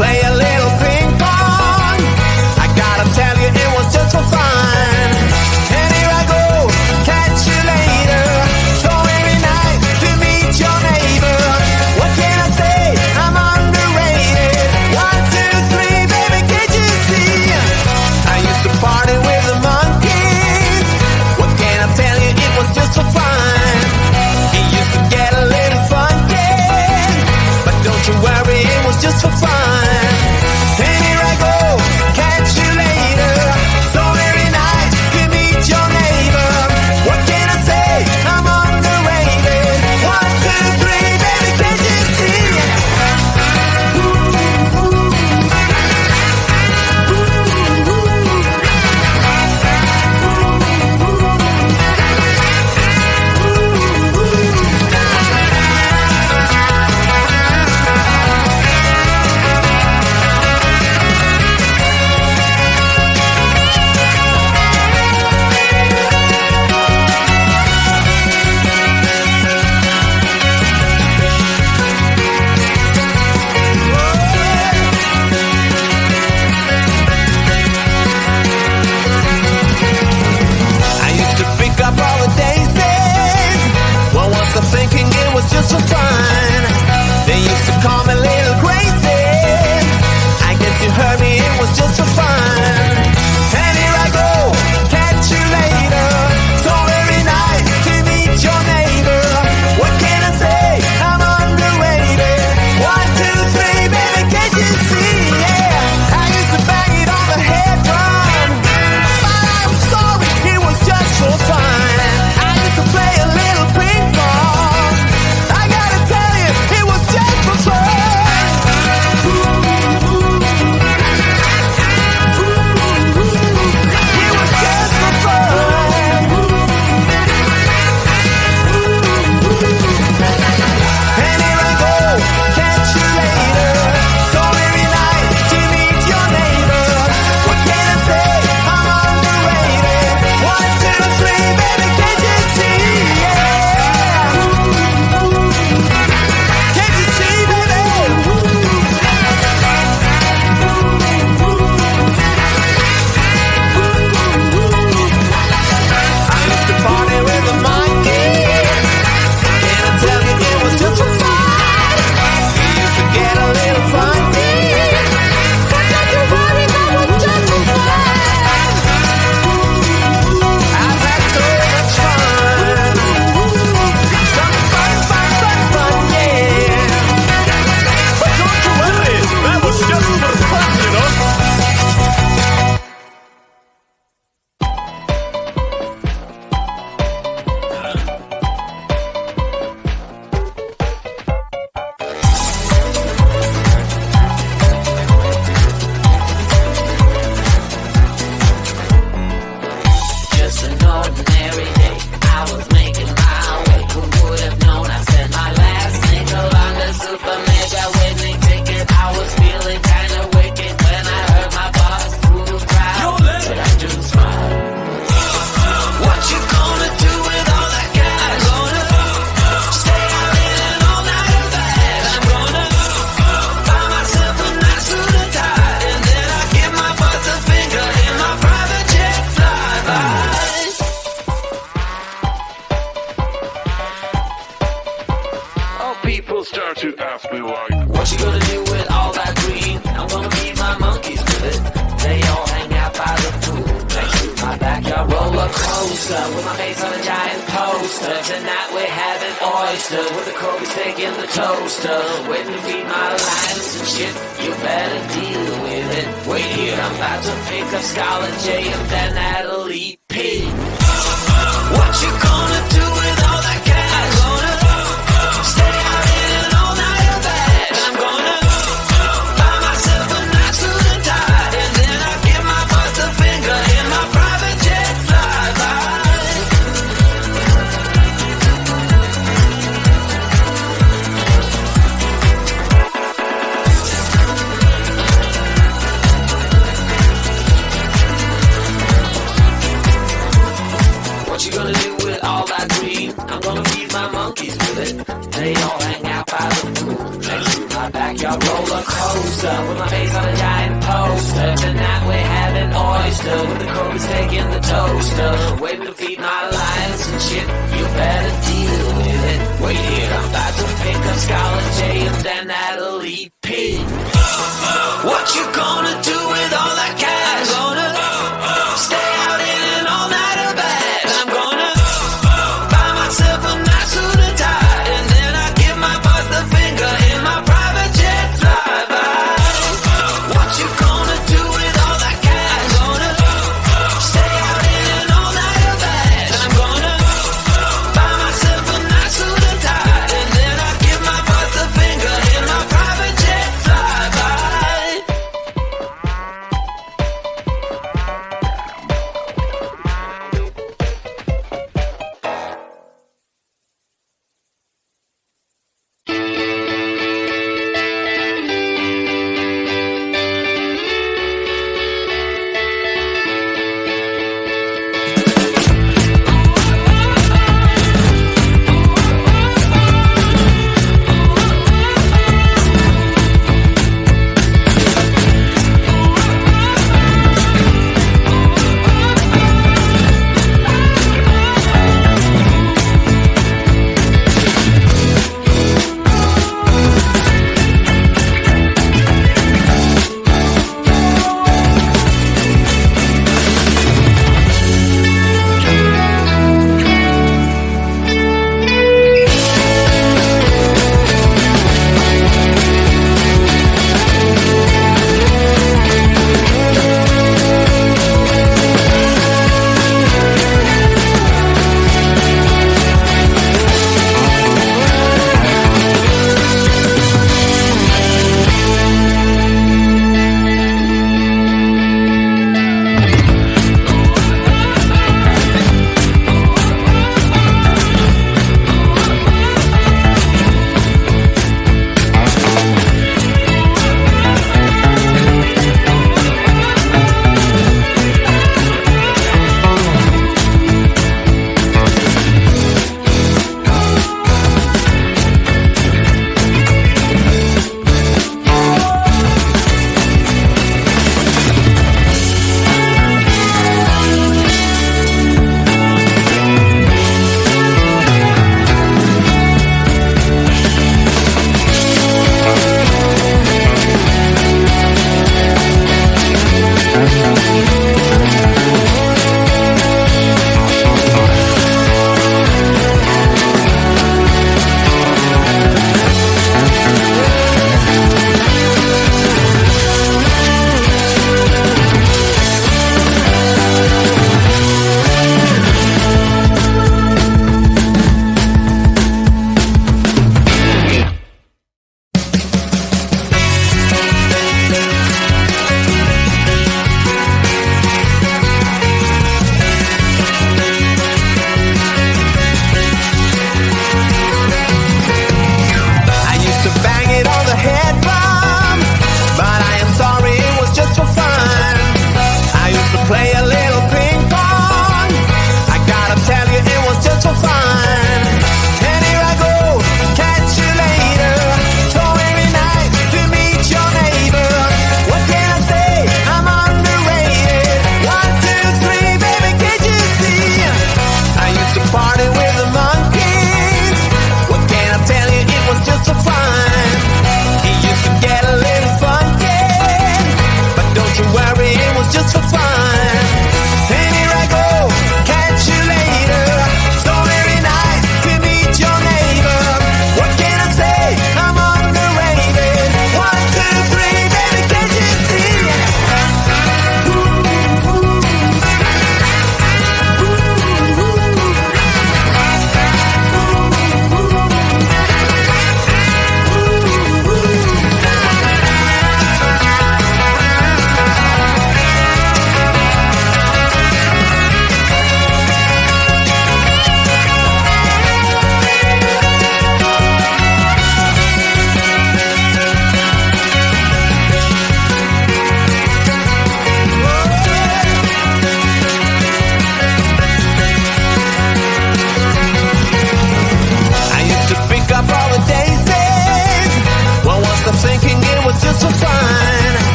play a little ping pong. I gotta tell you, it was just for fun. And here I go, catch you later. So every night to meet your neighbor. What can I say? I'm underrated. 1, 2, 3, baby, can't you see? I used to party with the monkeys. What can I tell you? It was just for fun. It used to get a little funky, but don't you worry, it was just for fun. And here I go, catch you later. So every night you meet your neighbor. What can I say? I'm underrated. 1, 2, 3, baby, can't you see? I used to pick up all the daisies. Well, what's the thinking? It was just for fun. They used to call me little crazy. I guess you heard me, it was just for fun. And here I go, catch you later. So every night to meet your neighbor. What can I say? I'm underrated. 1, 2, 3, baby, can't you see? Yeah, I used to bang it on the head drum. But I'm sorry, it was just for fun. I used to play a little ping pong. I gotta tell you, it was just for fun. It was just for fun. And here I go, catch you later. So every night to meet your neighbor. What can I say? I'm underrated. 1, 2, 3, baby, can't you see? Yeah. Can't you see, baby? I used to party with the monkeys. Can I tell you, it was just for fun. We used to get a little funky. But don't you worry, that was just for fun. I've had so much fun. Some fun, yeah. But don't you worry, that was just for fun, you know. Just an ordinary day, I was making my way. Who would have known I spent my last nickel on the super mega winning ticket? I was feeling kinda wicked when I heard my boss through the crowd. But I do smile. What you gonna do with all that cash? Stay out in an all-nighter bag. I'm gonna buy myself a nice suit and tie, and then I give my boss a finger in my private jet flyby. How people start to ask me like, What you gonna do with all that green? I'm gonna feed my monkeys with it. They all hang out by the pool next to my backyard roller coaster with my face on a giant poster. Tonight we're having oysters with the Kobe steak in the toaster. Waiting to feed my lions and shit. You better deal with it. Wait here, I'm about to pick up Scarlett J and then Natalie P. What you gonna do with all that cash? Stay out in an all-nighter bag. I'm gonna buy myself a nice suit and tie, and then I give my boss a finger in my private jet flyby. What you gonna do with all closer with my face on a giant poster. Tonight we're having oyster with the Cobras taking the toaster. Waiting to feed my lions and shit. You better deal with it. Wait here, I'm about to pick up Scarlet J and then Natalie P. What you gonna do with all that cash? I'm gonna stay out in an all-nighter bag. I'm gonna buy myself a nice suit and tie, and then I give my boss the finger in my private jet flyby. What you gonna do with all that cash? I'm gonna stay out in an all-nighter bag. I'm gonna buy myself a nice suit and tie, and then I give my boss the finger in my private jet flyby.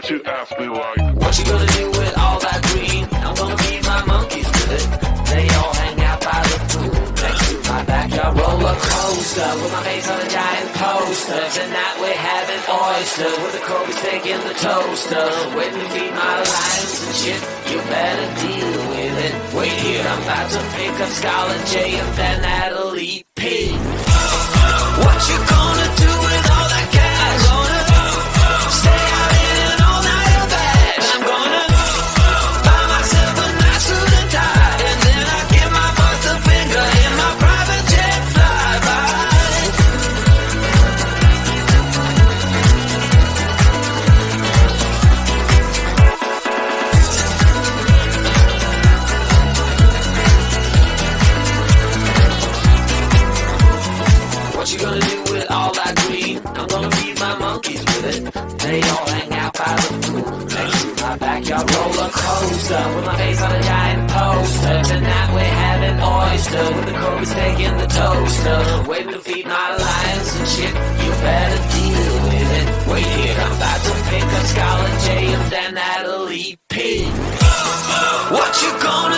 to ask me like, what you gonna do with all that green? I'm gonna feed my monkeys with it. They all hang out by the pool next to my backyard roller coaster with my face on a giant poster. Tonight we're having oysters with the Kobe steak in the toaster. Waiting to feed my lions and shit. You better deal with it. Wait here, I'm about to pick up Scarlett J and then Natalie P. What you gonna do with all that cash? Gonna stay out in an all-nighter bash. I'm gonna buy myself a nice suit and tie, and then I give my boss the finger in my private jet flyby. What you gonna do with all that green? I'm gonna feed my monkeys with it. They all hang out by the pool next to my backyard roller coaster with my face on a giant poster. Tonight we're having oysters with the Kobe steak in the toaster. Waiting to feed my lions and shit. You better deal with it. Wait here, I'm about to pick up Scarlett J and then Natalie P. What you gonna